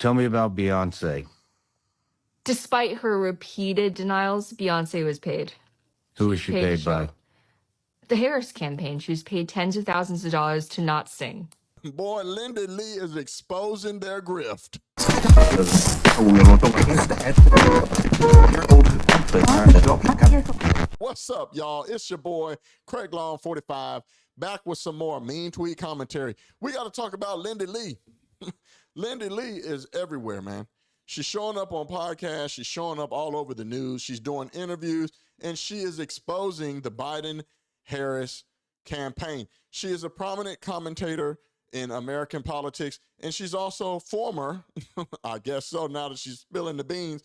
Tell me about Beyonce. Despite her repeated denials, Beyonce was paid. Who was she paid by? The Harris campaign. She was paid tens of thousands of dollars to not sing. Boy, Linda Lee is exposing their grift. What's up, y'all? It's your boy, Craig Long 45, back with some more mean tweet commentary. We got to talk about Linda Lee. Linda Lee is everywhere, man. She's showing up on podcasts. She's showing up all over the news. She's doing interviews, and she is exposing the Biden-Harris campaign. She is a prominent commentator in American politics, and she's also former, I guess so now that she's spilling the beans,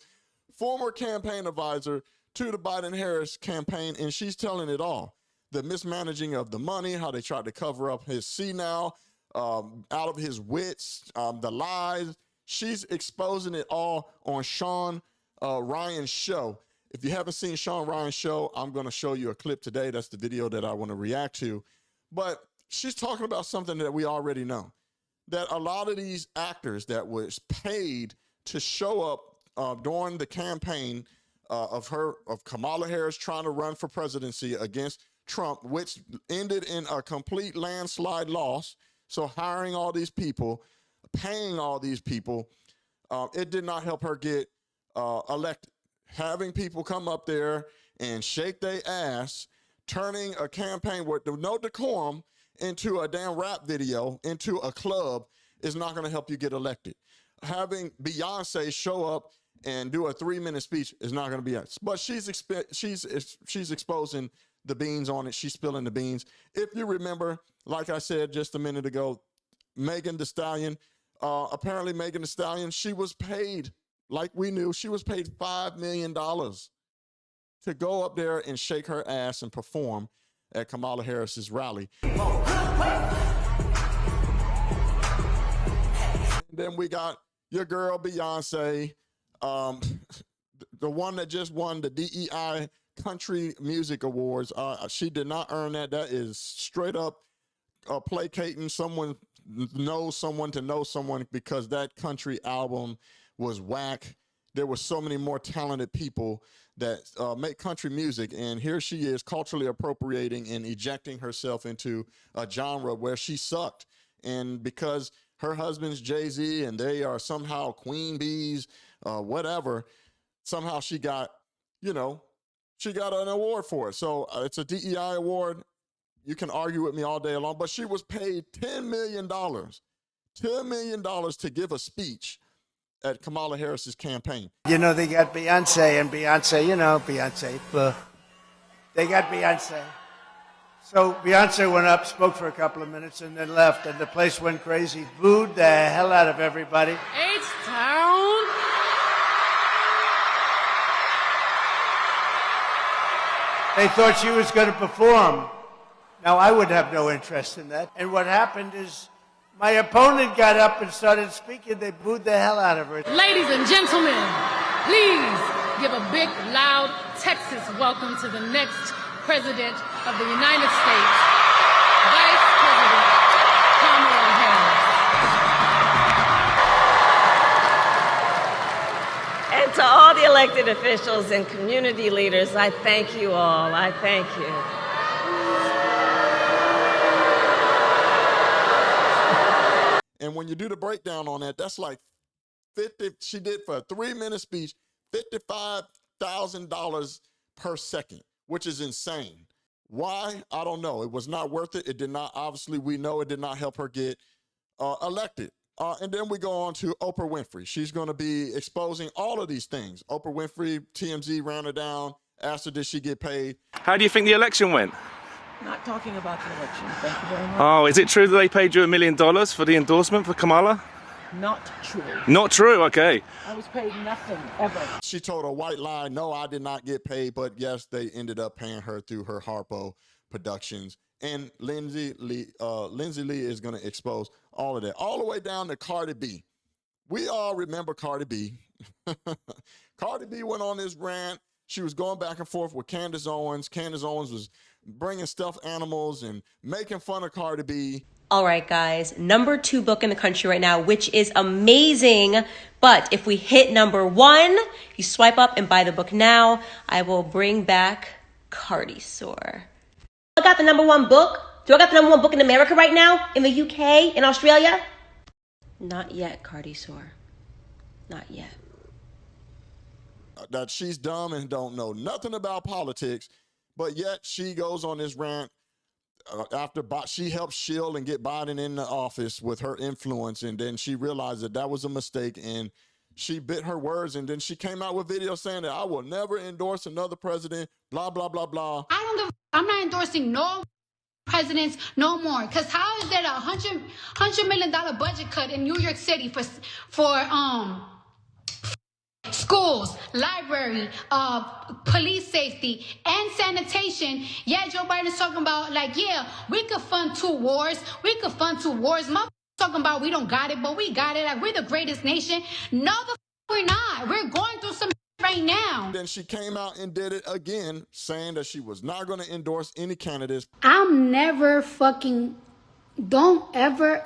former campaign advisor to the Biden-Harris campaign, and she's telling it all. The mismanaging of the money, how they tried to cover up his senile, out of his wits, the lies. She's exposing it all on Sean Ryan's show. If you haven't seen Sean Ryan's show, I'm going to show you a clip today. That's the video that I want to react to. But she's talking about something that we already know, that a lot of these actors that was paid to show up during the campaign of Kamala Harris trying to run for presidency against Trump, which ended in a complete landslide loss. So hiring all these people, paying all these people, it did not help her get elected. Having people come up there and shake their ass, turning a campaign with no decorum into a damn rap video, into a club, is not going to help you get elected. Having Beyonce show up and do a 3-minute speech is not going to be it. But she's exposing the beans on it. She's spilling the beans. If you remember, like I said just a minute ago, Megan Thee Stallion, apparently Megan Thee Stallion, she was paid, like we knew, she was paid $5 million to go up there and shake her ass and perform at Kamala Harris's rally. And then we got your girl Beyonce, the one that just won the DEI Country Music Awards. She did not earn that. That is straight up placating someone knows someone to know someone, because that country album was whack. There were so many more talented people that make country music, and here she is culturally appropriating and ejecting herself into a genre where she sucked. And because her husband's Jay-Z and they are somehow queen bees, whatever, somehow she got, she got an award for it. So it's a DEI award. You can argue with me all day long, but she was paid $10 million to give a speech at Kamala Harris's campaign. They got Beyonce, and Beyonce, Beyonce. They got Beyonce. So Beyonce went up, spoke for a couple of minutes, and then left, and the place went crazy, booed the hell out of everybody. H-Town. They thought she was going to perform. Now, I would have no interest in that. And what happened is my opponent got up and started speaking. They booed the hell out of her. Ladies and gentlemen, please give a big, loud Texas welcome to the next President of the United States, Vice President Kamala Harris. And to all the elected officials and community leaders, I thank you all. I thank you. And when you do the breakdown on that, that's like she did for a 3-minute speech, $55,000 per second, which is insane. Why? I don't know. It was not worth it. It did not, obviously, we know it did not help her get elected. And then we go on to Oprah Winfrey. She's going to be exposing all of these things. Oprah Winfrey, TMZ ran her down, asked her, did she get paid? How do you think the election went? Not talking about the election. Thank you very much. Oh, is it true that they paid you $1 million for the endorsement for Kamala? Not true. Not true, okay. I was paid nothing, ever. She told a white lie, no, I did not get paid, but yes, they ended up paying her through her Harpo Productions. And Lindsay Lee is going to expose all of that, all the way down to Cardi B. We all remember Cardi B. Cardi B went on this rant. She was going back and forth with Candace Owens. Candace Owens was bringing stuffed animals and making fun of Cardi B. All right, guys, number 2 book in the country right now, which is amazing. But if we hit number 1, you swipe up and buy the book now. I will bring back Cardi Soar. I got the number 1 book. Do I got the number 1 book in America right now? In the UK? In Australia? Not yet, Cardi Soar. Not yet. That she's dumb and don't know nothing about politics, but yet she goes on this rant after she helped shield and get Biden in the office with her influence, and then she realized that was a mistake, and she bit her words, and then she came out with videos saying that I will never endorse another president, blah, blah, blah, blah. I'm not endorsing no presidents no more. Because how is there a $100 million budget cut in New York City for schools, library, police safety, and sanitation? Yeah, Joe Biden's talking about, like, yeah, we could fund 2 wars. We could fund 2 wars. My talking about we don't got it, but we got it. Like, we're the greatest nation. No, we're not. We're going through some right now. Then she came out and did it again, saying that she was not going to endorse any candidates. I'm never fucking... Don't ever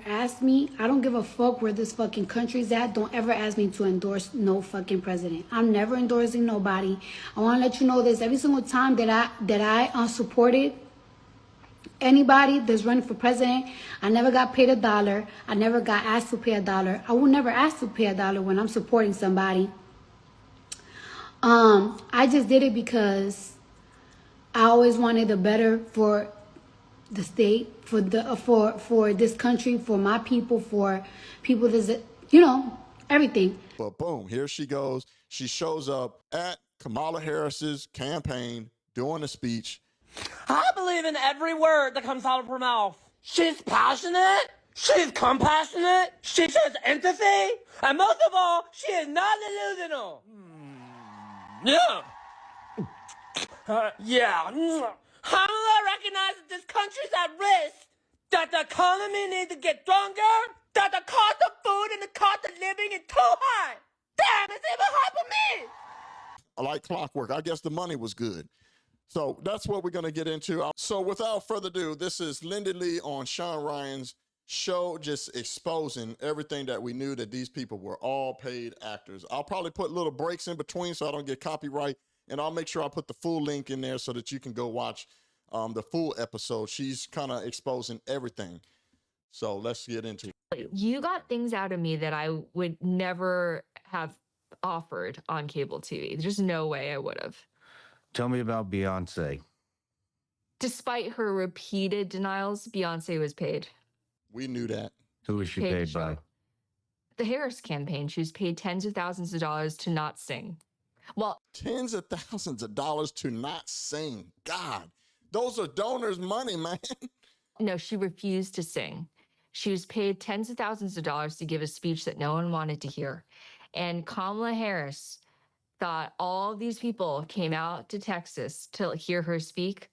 ask me. I don't give a fuck where this fucking country's at. Don't ever ask me to endorse no fucking president. I'm never endorsing nobody. I want to let you know this. Every single time that I supported anybody that's running for president, I never got paid $1. I never got asked to pay $1. I will never ask to pay $1 when I'm supporting somebody. I just did it because I always wanted the better for the state, for this country, for my people, for people that, everything. But boom, here she goes. She shows up at Kamala Harris's campaign doing a speech. I believe in every word that comes out of her mouth. She's passionate. She's compassionate. She shows empathy. And most of all, she is not delusional. Yeah. Yeah. Kamala recognizes this country's at risk, that the economy needs to get stronger, that the cost of food and the cost of living is too high. Damn, it's even high for me. Like clockwork. I guess the money was good. So that's what we're going to get into. So without further ado, this is Lindy Lee on Sean Ryan's show, just exposing everything that we knew, that these people were all paid actors. I'll probably put little breaks in between so I don't get copyright. And I'll make sure I put the full link in there so that you can go watch the full episode. She's kind of exposing everything. So let's get into it. You got things out of me that I would never have offered on cable TV. There's just no way I would have. Tell me about Beyonce. Despite her repeated denials, Beyonce was paid. We knew that. Who was she paid by? The Harris campaign. She was paid tens of thousands of dollars to not sing. Well, tens of thousands of dollars to not sing. God, those are donors' money, man. No, she refused to sing. She was paid tens of thousands of dollars to give a speech that no one wanted to hear. And Kamala Harris thought all these people came out to Texas to hear her speak.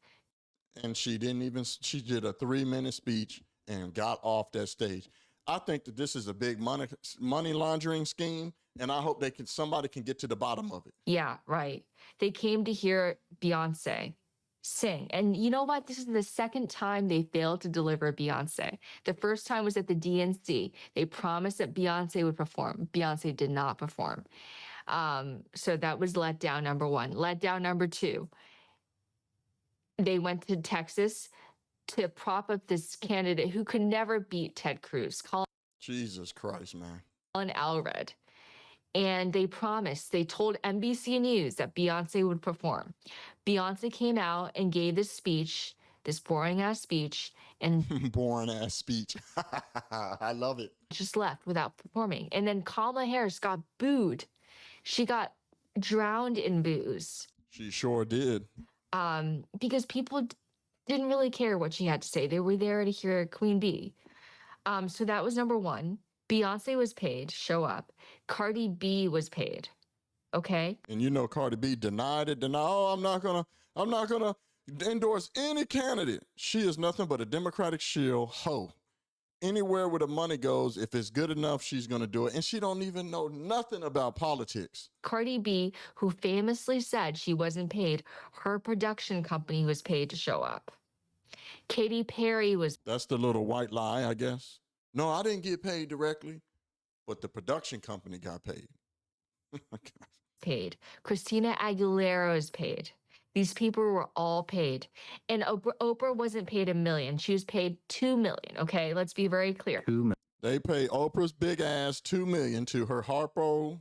And she didn't even, she did a 3-minute speech and got off that stage. I think that this is a big money laundering scheme, and I hope somebody can get to the bottom of it. Yeah, right. They came to hear Beyonce sing. And you know what? This is the second time they failed to deliver Beyonce. The first time was at the DNC. They promised that Beyonce would perform. Beyonce did not perform. So that was letdown number 1. Letdown number 2. They went to Texas to prop up this candidate who could never beat Ted Cruz. Jesus Christ, man. Colin Alred. And they told NBC News that Beyonce would perform. Beyonce came out and gave this speech, this boring ass speech, and boring ass speech. I love it. Just left without performing. And then Kamala Harris got booed. She got drowned in boos. She sure did. Because people didn't really care what she had to say. They were there to hear Queen Bee. So that was number 1. Beyonce was paid, show up. Cardi B was paid. Okay? And you know Cardi B denied it. I'm not gonna endorse any candidate. She is nothing but a Democratic shill hoe. Anywhere where the money goes, if it's good enough, she's gonna do it. And she don't even know nothing about politics. Cardi B, who famously said she wasn't paid, her production company was paid to show up. Katy Perry was That's the little white lie, I guess. No, I didn't get paid directly, but the production company got paid. paid. Christina Aguilera was paid. These people were all paid. And Oprah wasn't paid $1 million. She was paid $2 million. Okay, let's be very clear. They pay Oprah's big ass $2 million to her Harpo.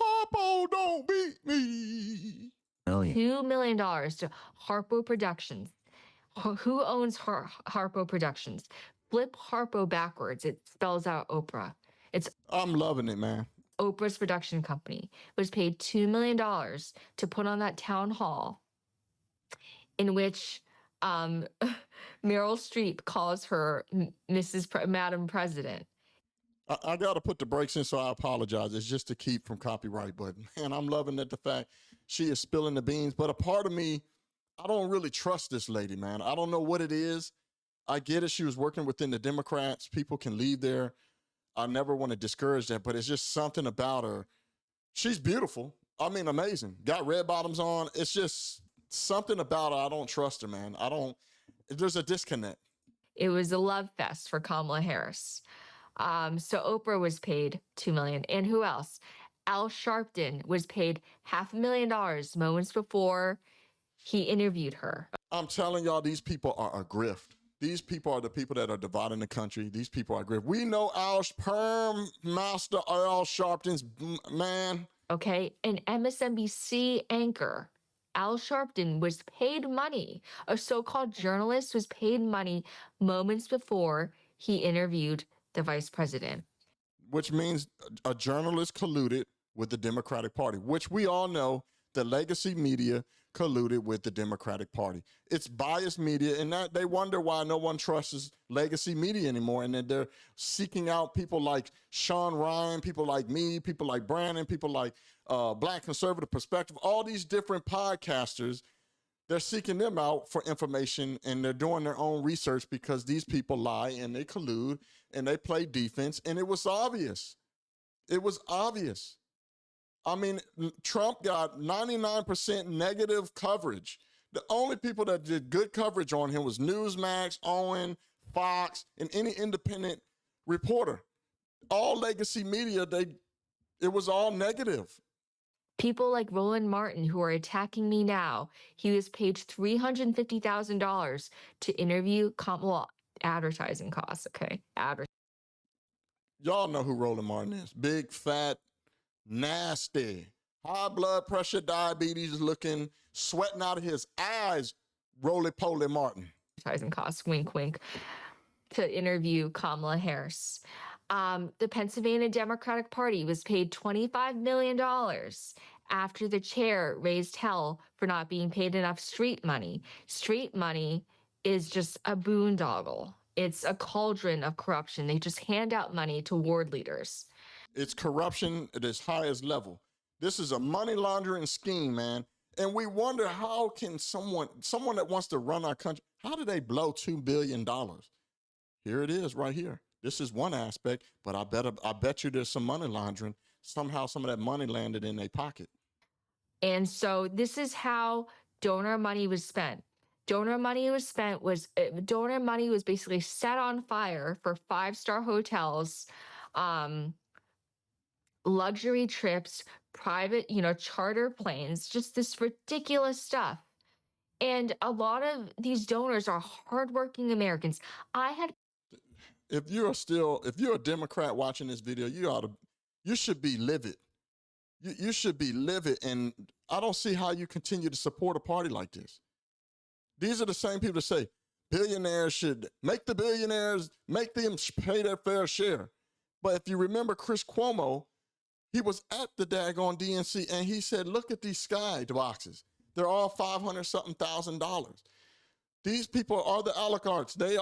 Harpo, don't beat me. $2 million to Harpo Productions. Who owns Harpo Productions? Flip Harpo backwards. It spells out Oprah. I'm loving it, man. Oprah's production company was paid $2 million to put on that town hall in which Meryl Streep calls her Madam President. I got to put the brakes in, so I apologize. It's just to keep from copyright, but man, I'm loving that the fact she is spilling the beans. But a part of me, I don't really trust this lady, man. I don't know what it is. I get it. She was working within the Democrats. People can leave there. I never want to discourage that, but it's just something about her. She's beautiful. I mean, amazing. Got red bottoms on. It's just something about her. I don't trust her, man. There's a disconnect. It was a love fest for Kamala Harris. So Oprah was paid $2 million. And who else? Al Sharpton was paid $500,000 moments before he interviewed her. I'm telling y'all, these people are a grift. These people are the people that are dividing the country. These people are a grift. We know Perm Master Al Sharpton's man. Okay, an MSNBC anchor, Al Sharpton, was paid money. A so-called journalist was paid money moments before he interviewed the vice president. Which means a journalist colluded with the Democratic Party, which we all know the legacy media colluded with the Democratic Party. It's biased media, and that they wonder why no one trusts legacy media anymore, and that they're seeking out people like Sean Ryan, people like me, people like Brandon, people like Black Conservative Perspective, all these different podcasters. They're seeking them out for information, and they're doing their own research because these people lie and they collude and they play defense, and it was obvious. It was obvious. I mean, Trump got 99% negative coverage. The only people that did good coverage on him was Newsmax, Owen, Fox, and any independent reporter. All legacy media, it was all negative. People like Roland Martin, who are attacking me now, he was paid $350,000 to interview Kamala. Advertising costs, okay? Y'all know who Roland Martin is. Big, fat, nasty, high blood pressure, diabetes looking, sweating out of his eyes, roly-poly Martin. Advertising costs, wink, wink, to interview Kamala Harris. The Pennsylvania Democratic Party was paid $25 million after the chair raised hell for not being paid enough street money. Street money is just a boondoggle. It's a cauldron of corruption. They just hand out money to ward leaders. It's corruption at its highest level. This is a money laundering scheme, man. And we wonder, how can someone that wants to run our country, how do they blow $2 billion? Here it is right here. This is one aspect, but I bet you there's some money laundering. Somehow some of that money landed in their pocket. And so this is how donor money was spent. Donor money was basically set on fire for 5-star hotels, luxury trips, private, charter planes, just this ridiculous stuff. And a lot of these donors are hardworking Americans. If you're a Democrat watching this video, you should be livid. You should be livid, and I don't see how you continue to support a party like this. These are the same people that say billionaires should make them pay their fair share. But if you remember Chris Cuomo, he was at the daggone DNC, and he said, look at these sky boxes. They're all $500-something. These people are the oligarchs. They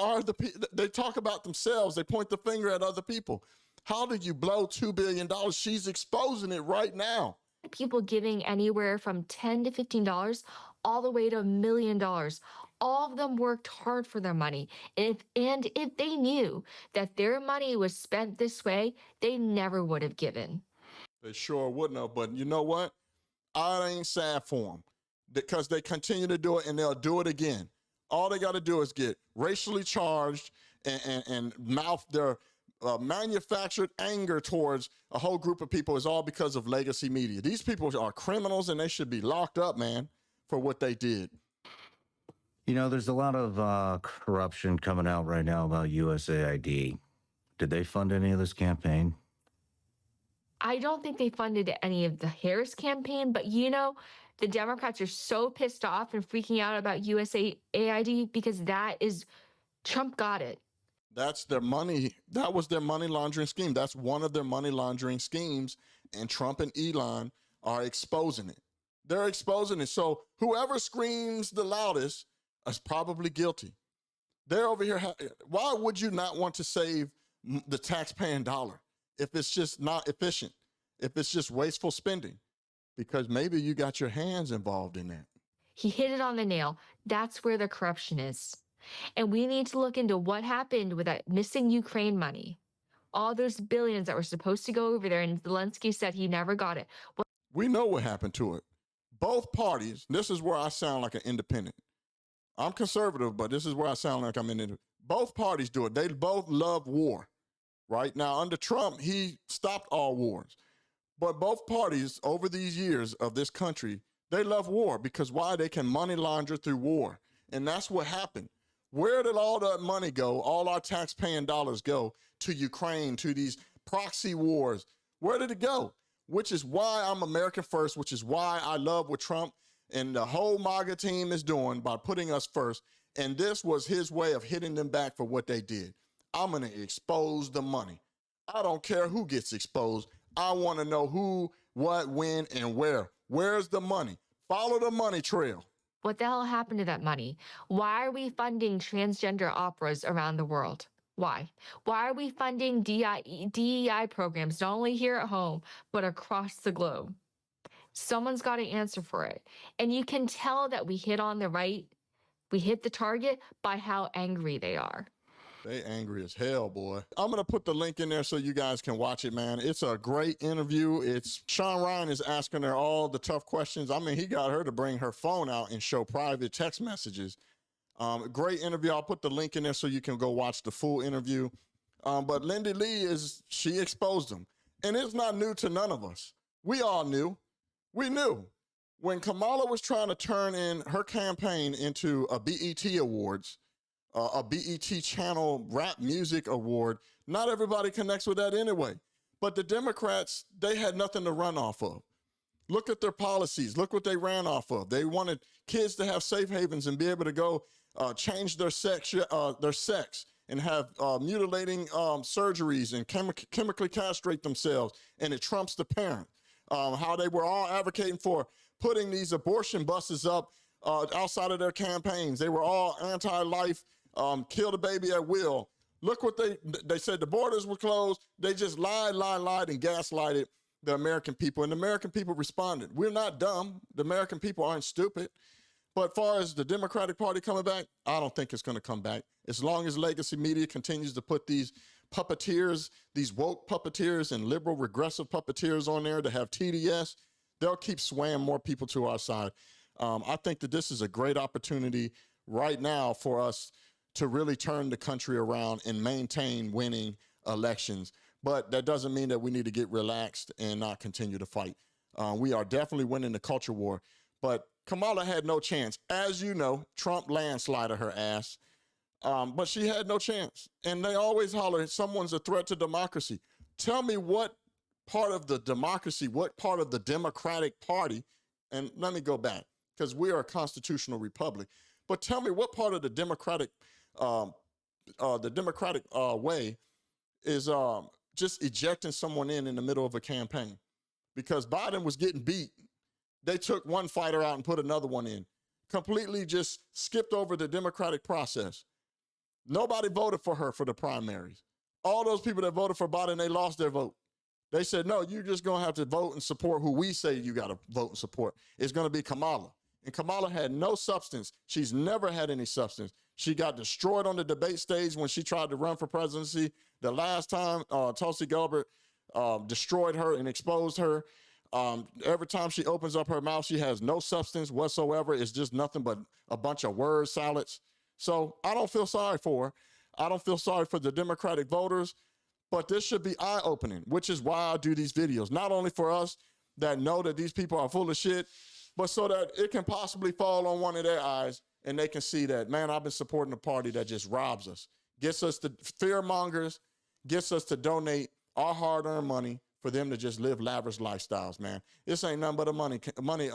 talk about themselves. They point the finger at other people. How did you blow $2 billion? She's exposing it right now. People giving anywhere from $10 to $15 all the way to $1 million. All of them worked hard for their money. And if they knew that their money was spent this way, they never would have given. They sure wouldn't have. But you know what? I ain't sad for them because they continue to do it, and they'll do it again. All they got to do is get racially charged and mouth their manufactured anger towards a whole group of people is all because of legacy media. These people are criminals and they should be locked up, man, for what they did. You know, there's a lot of corruption coming out right now about USAID. Did they fund any of this campaign? I don't think they funded any of the Harris campaign, but you know, the Democrats are so pissed off and freaking out about USAID because Trump got it. That's their money. That was their money laundering scheme. That's one of their money laundering schemes. And Trump and Elon are exposing it. They're exposing it. So whoever screams the loudest is probably guilty. They're over here. Why would you not want to save the taxpaying dollar if it's just not efficient, if it's just wasteful spending? Because maybe you got your hands involved in that. He hit it on the nail. That's where the corruption is. And we need to look into what happened with that missing Ukraine money. All those billions that were supposed to go over there, and Zelensky said he never got it. We know what happened to it. Both parties, this is where I sound like an independent. I'm conservative, but this is where I sound like I'm independent. Both parties do it. They both love war, right? Now, under Trump, he stopped all wars. But both parties over these years of this country, they love war because why? They can money launder through war. And that's what happened. Where did all that money go? All our tax-paying dollars go to Ukraine, to these proxy wars. Where did it go? Which is why I'm American first, which is why I love what Trump and the whole MAGA team is doing by putting us first. And this was his way of hitting them back for what they did. I'm going to expose the money. I don't care who gets exposed. I want to know who, what, when, and where. Where's the money? Follow the money trail. What the hell happened to that money? Why are we funding transgender operas around the world? Why? Why are we funding DEI programs, not only here at home, but across the globe? Someone's got to answer for it. And you can tell that we hit the target by how angry they are. They angry as hell, boy. I'm going to put the link in there so you guys can watch it, man. It's a great interview. Sean Ryan is asking her all the tough questions. I mean, he got her to bring her phone out and show private text messages. Great interview. I'll put the link in there so you can go watch the full interview. But Lindy Lee, she exposed them. And it's not new to none of us. We all knew. We knew. When Kamala was trying to turn in her campaign into a BET Awards, a BET Channel Rap Music Award, not everybody connects with that anyway. But the Democrats, they had nothing to run off of. Look at their policies. Look what they ran off of. They wanted kids to have safe havens and be able to go change their sex and have mutilating surgeries and chemically castrate themselves. And it trumps the parent. How they were all advocating for putting these abortion buses up outside of their campaigns. They were all anti-life, kill the baby at will. Look what they said the borders were closed. They just lied, and gaslighted the American people. And the American people responded. We're not dumb. The American people aren't stupid. But as far as the Democratic Party coming back, I don't think it's going to come back. As long as legacy media continues to put these puppeteers, these woke puppeteers and liberal regressive puppeteers on there to have TDS, they'll keep swaying more people to our side. I think that this is a great opportunity right now for us to really turn the country around and maintain winning elections. But that doesn't mean that we need to get relaxed and not continue to fight. We are definitely winning the culture war. But Kamala had no chance. As you know, Trump landslided her ass. But she had no chance. And they always holler, someone's a threat to democracy. Tell me what part of the democracy, what part of the Democratic Party, and let me go back, because we are a constitutional republic, but tell me what part of the Democratic way is just ejecting someone in the middle of a campaign. Because Biden was getting beat. They took one fighter out and put another one in. Completely just skipped over the democratic process. Nobody voted for her for the primaries. All those people that voted for Biden, they lost their vote. They said, no, you're just going to have to vote and support who we say you got to vote and support. It's going to be Kamala. And Kamala had no substance. She's never had any substance. She got destroyed on the debate stage when she tried to run for presidency. The last time, Tulsi Gabbard destroyed her and exposed her. Every time she opens up her mouth, she has no substance whatsoever. It's just nothing but a bunch of word salads. So I don't feel sorry for her. I don't feel sorry for the Democratic voters, but this should be eye-opening, which is why I do these videos. Not only for us that know that these people are full of shit, but so that it can possibly fall on one of their eyes and they can see that, man, I've been supporting a party that just robs us, gets us to fear mongers, gets us to donate our hard-earned money for them to just live lavish lifestyles, man. This ain't nothing but a money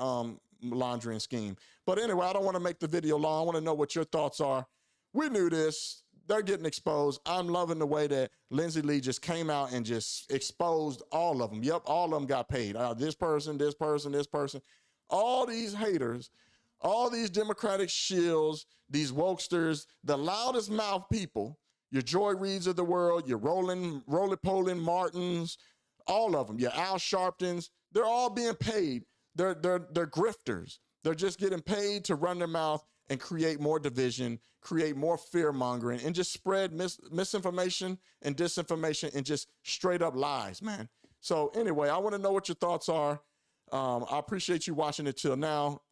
laundering scheme. But anyway, I don't want to make the video long. I want to know what your thoughts are. We knew this. They're getting exposed. I'm loving the way that Lindsay Lee just came out and just exposed all of them. Yep, all of them got paid. This person, this person, this person. All these haters, all these Democratic shills, these wokesters, the loudest mouth people, your Joy Reids of the world, your Roly-Poly Martins, all of them, your Al Sharptons, they're all being paid. They're grifters. They're just getting paid to run their mouth and create more division, create more fear-mongering, and just spread misinformation and disinformation and just straight-up lies, man. So anyway, I want to know what your thoughts are. I appreciate you watching it till now.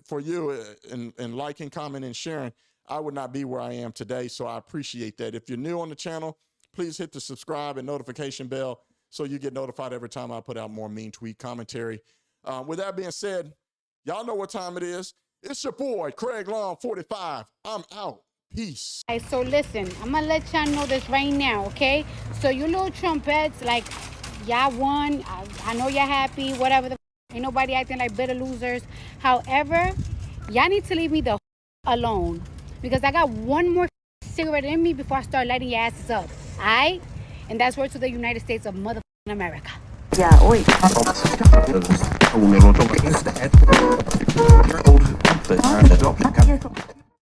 For you, and liking, commenting, and sharing, I would not be where I am today, so I appreciate that. If you're new on the channel, please hit the subscribe and notification bell so you get notified every time I put out more mean tweet commentary. With that being said, y'all know what time it is. It's your boy, Craig Long 45. I'm out. Peace. All right, so listen, I'm going to let y'all know this right now, okay? So you little trumpets, like, y'all won. I know y'all happy, whatever. Ain't nobody acting like bitter losers. However, y'all need to leave me the alone because I got one more cigarette in me before I start lighting your asses up, all right? And that's word to the United States of motherfucking America. Yeah, oi.